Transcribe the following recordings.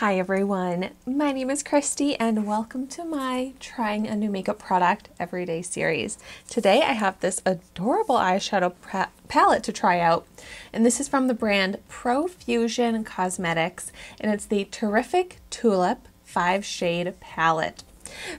Hi everyone, my name is Christy and welcome to my Trying a New Makeup Product Everyday series. Today I have this adorable eyeshadow palette to try out, and this is from the brand Profusion Cosmetics, and it's the Terrific Tulip 5-shade palette.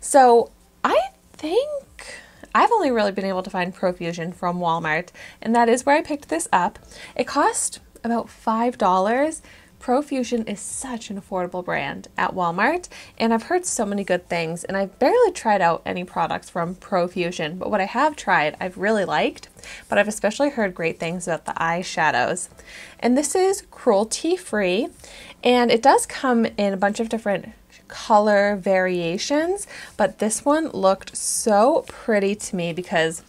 So I think I've only really been able to find Profusion from Walmart, and that is where I picked this up. It cost about $5. Profusion is such an affordable brand at Walmart, and I've heard so many good things, and I've barely tried out any products from Profusion, but what I have tried I've really liked, but I've especially heard great things about the eyeshadows. And this is cruelty-free, and it does come in a bunch of different color variations, but this one looked so pretty to me because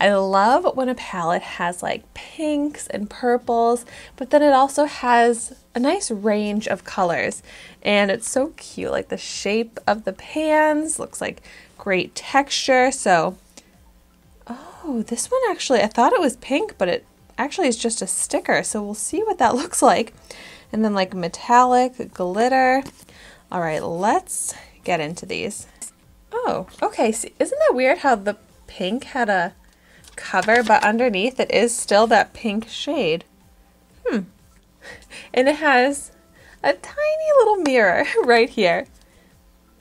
I love when a palette has like pinks and purples, but then it also has a nice range of colors, and it's so cute. Like the shape of the pans looks like great texture. So, oh, this one actually, I thought it was pink, but it actually is just a sticker. So we'll see what that looks like. And then like metallic glitter. All right, let's get into these. Oh, okay. See, isn't that weird how the pink had a cover, but underneath it is still that pink shade? And it has a tiny little mirror right here.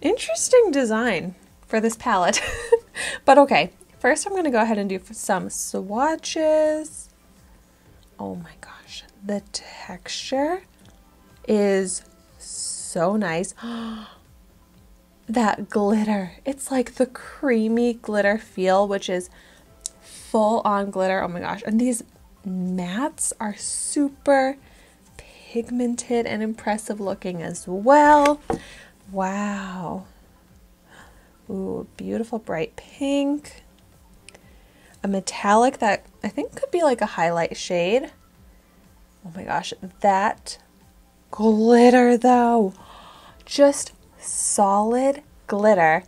Interesting design for this palette. But okay, first I'm going to go ahead and do some swatches. Oh my gosh, the texture is so nice. That glitter, it's like the creamy glitter feel, which is full on glitter. Oh my gosh. And these mattes are super pigmented and impressive looking as well. Wow. Ooh, beautiful bright pink. A metallic that I think could be like a highlight shade. Oh my gosh, that glitter though. Just solid glitter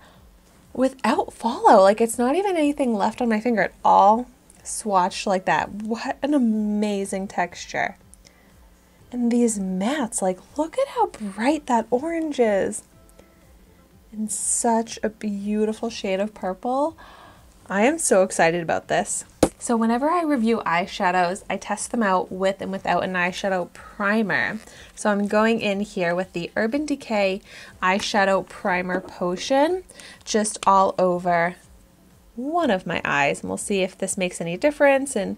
without follow. Like it's not even anything left on my finger at all, swatched like that. What an amazing texture. And these mattes, like look at how bright that orange is. And such a beautiful shade of purple. I am so excited about this. So whenever I review eyeshadows, I test them out with and without an eyeshadow primer. So I'm going in here with the Urban Decay Eyeshadow Primer Potion, just all over one of my eyes. And we'll see if this makes any difference in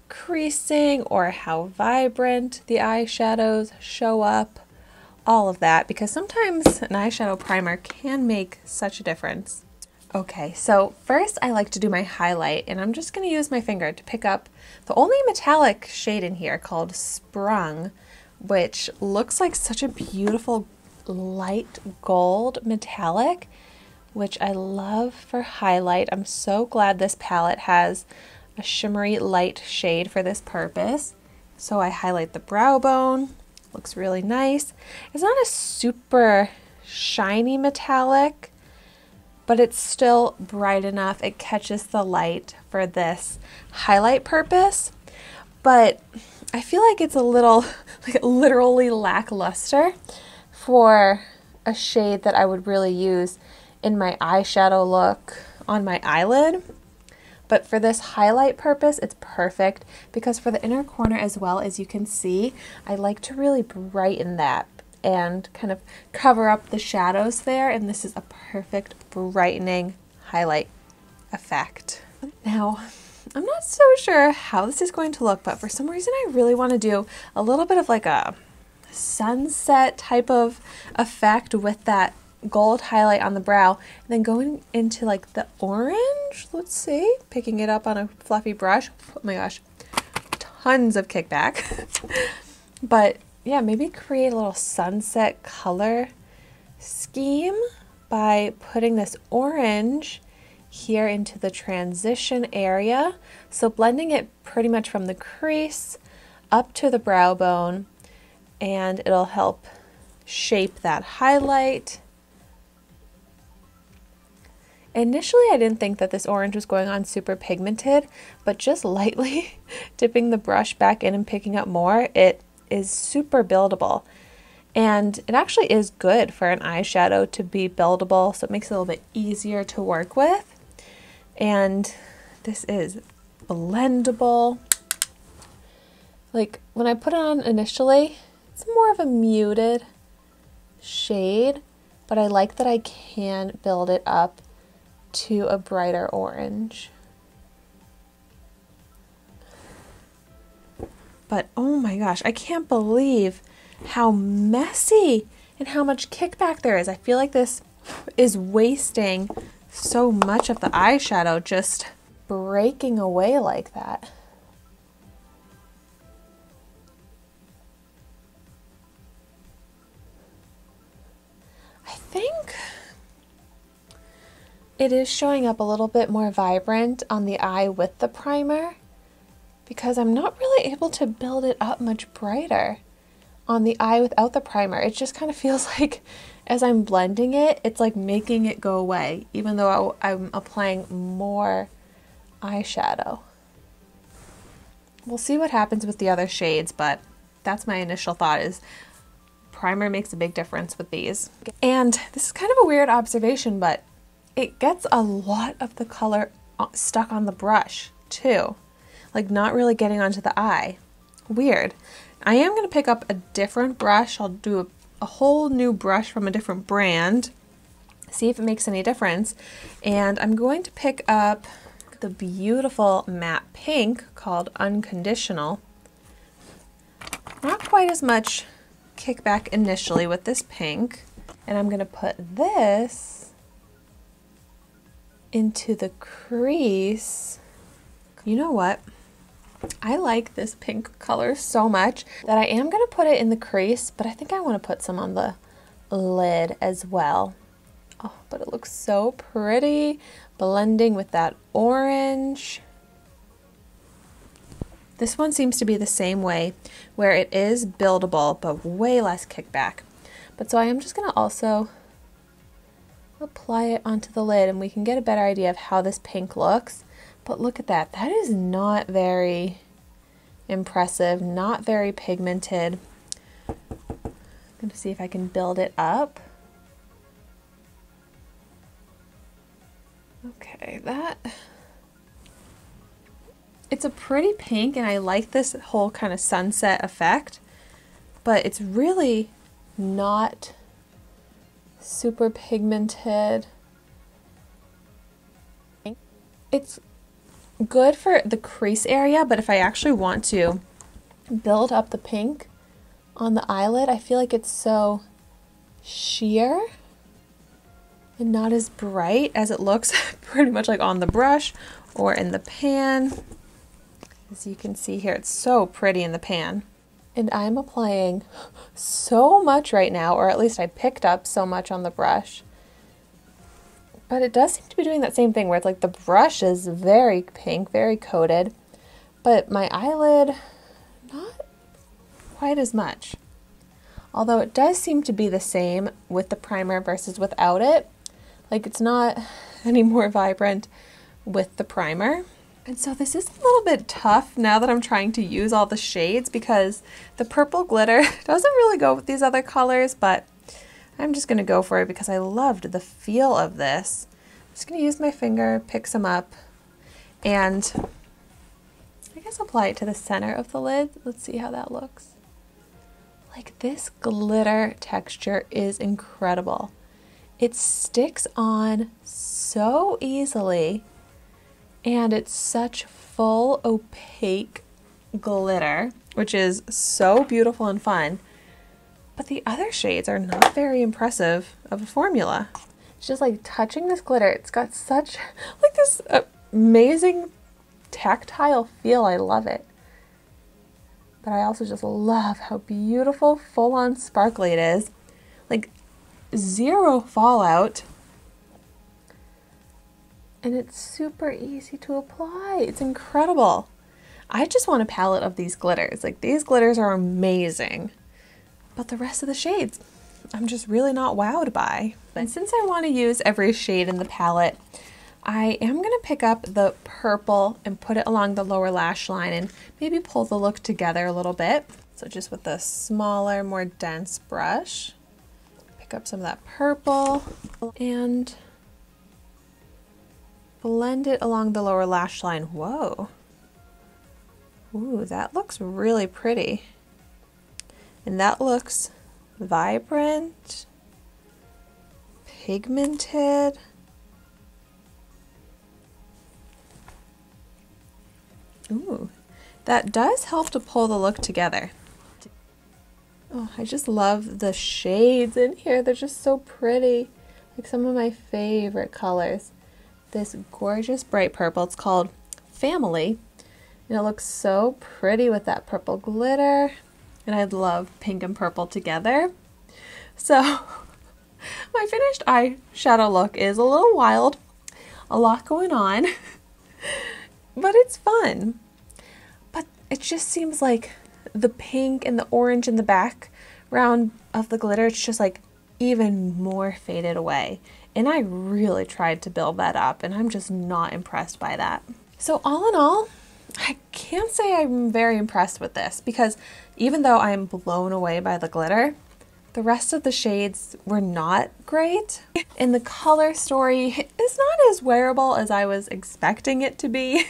creasing or how vibrant the eyeshadows show up. All of that, because sometimes an eyeshadow primer can make such a difference. Okay, so first I like to do my highlight, and I'm just going to use my finger to pick up the only metallic shade in here called Sprung, which looks like such a beautiful light gold metallic, which I love for highlight. I'm so glad this palette has a shimmery light shade for this purpose. So I highlight the brow bone. Looks really nice. It's not a super shiny metallic, but it's still bright enough. It catches the light for this highlight purpose, but I feel like it's a little like literally lackluster for a shade that I would really use in my eyeshadow look on my eyelid. But for this highlight purpose, it's perfect, because for the inner corner as well, as you can see, I like to really brighten that and kind of cover up the shadows there, and this is a perfect brightening highlight effect. Now, I'm not so sure how this is going to look, but for some reason I really want to do a little bit of like a sunset type of effect with that gold highlight on the brow, and then going into like the orange. Let's see, picking it up on a fluffy brush. Oh my gosh, tons of kickback. But yeah, maybe create a little sunset color scheme by putting this orange here into the transition area. So blending it pretty much from the crease up to the brow bone, and it'll help shape that highlight. Initially, I didn't think that this orange was going on super pigmented, but just lightly dipping the brush back in and picking up more, it is super buildable. And it actually is good for an eyeshadow to be buildable, so it makes it a little bit easier to work with. And this is blendable. Like when I put it on initially, it's more of a muted shade, but I like that I can build it up to a brighter orange. But oh my gosh, I can't believe how messy and how much kickback there is. I feel like this is wasting so much of the eyeshadow just breaking away like that. I think it is showing up a little bit more vibrant on the eye with the primer, because I'm not really able to build it up much brighter on the eye without the primer. It just kind of feels like as I'm blending it, it's like making it go away, even though I'm applying more eyeshadow. We'll see what happens with the other shades, but that's my initial thought, is primer makes a big difference with these. And this is kind of a weird observation, but it gets a lot of the color stuck on the brush too. Like not really getting onto the eye. Weird. I am going to pick up a different brush. I'll do a whole new brush from a different brand, see if it makes any difference. And I'm going to pick up the beautiful matte pink called Unconditional. Not quite as much kickback initially with this pink. And I'm going to put this into the crease. You know what? I like this pink color so much that I am going to put it in the crease, but I think I want to put some on the lid as well. Oh, but it looks so pretty, blending with that orange. This one seems to be the same way, where it is buildable, but way less kickback. But so I am just going to also apply it onto the lid, and we can get a better idea of how this pink looks. But look at that. That is not very impressive, not very pigmented. I'm going to see if I can build it up. Okay, it's a pretty pink, and I like this whole kind of sunset effect, but it's really not super pigmented. It's good for the crease area, but if I actually want to build up the pink on the eyelid, I feel like it's so sheer and not as bright as it looks pretty much like on the brush or in the pan. As you can see here, it's so pretty in the pan. And I'm applying so much right now, or at least I picked up so much on the brush. But it does seem to be doing that same thing where it's like the brush is very pink, very coated, but my eyelid, not quite as much. Although it does seem to be the same with the primer versus without it. Like it's not any more vibrant with the primer. And so this is a little bit tough now that I'm trying to use all the shades, because the purple glitter doesn't really go with these other colors, but I'm just going to go for it because I loved the feel of this. I'm just going to use my finger, pick some up, and I guess apply it to the center of the lid. Let's see how that looks. Like, this glitter texture is incredible. It sticks on so easily, and it's such full opaque glitter, which is so beautiful and fun. But the other shades are not very impressive of a formula. It's just like touching this glitter. It's got such like this amazing tactile feel. I love it. But I also just love how beautiful, full-on sparkly it is. Like zero fallout. And it's super easy to apply. It's incredible. I just want a palette of these glitters. Like, these glitters are amazing. But the rest of the shades, I'm just really not wowed by. And since I want to use every shade in the palette, I am going to pick up the purple and put it along the lower lash line and maybe pull the look together a little bit. So just with a smaller, more dense brush, pick up some of that purple and blend it along the lower lash line. Whoa. Ooh, that looks really pretty. And that looks vibrant, pigmented. Ooh, that does help to pull the look together. Oh, I just love the shades in here. They're just so pretty. Like some of my favorite colors. This gorgeous bright purple, it's called Family. And it looks so pretty with that purple glitter. And I love pink and purple together. So my finished eyeshadow look is a little wild. A lot going on. But it's fun. But it just seems like the pink and the orange in the background of the glitter, it's just like even more faded away. And I really tried to build that up, and I'm just not impressed by that. So all in all, I can't say I'm very impressed with this, because even though I'm blown away by the glitter, the rest of the shades were not great. And the color story is not as wearable as I was expecting it to be.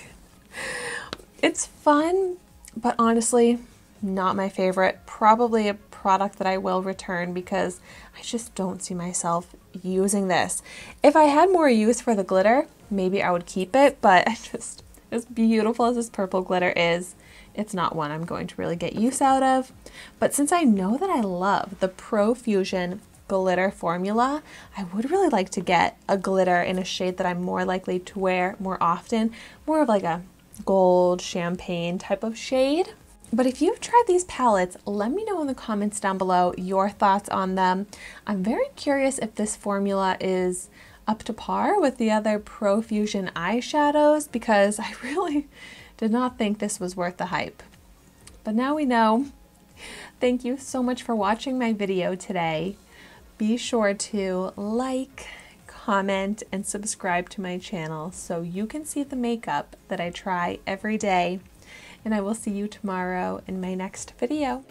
It's fun, but honestly, not my favorite. Probably a product that I will return because I just don't see myself using this. If I had more use for the glitter, maybe I would keep it, but I just, as beautiful as this purple glitter is, it's not one I'm going to really get use out of. But since I know that I love the Profusion glitter formula, I would really like to get a glitter in a shade that I'm more likely to wear more often, more of like a gold champagne type of shade. But if you've tried these palettes, let me know in the comments down below your thoughts on them. I'm very curious if this formula is up to par with the other Profusion eyeshadows, because I really did not think this was worth the hype. But now we know. Thank you so much for watching my video today. Be sure to like, comment, and subscribe to my channel so you can see the makeup that I try every day. And I will see you tomorrow in my next video.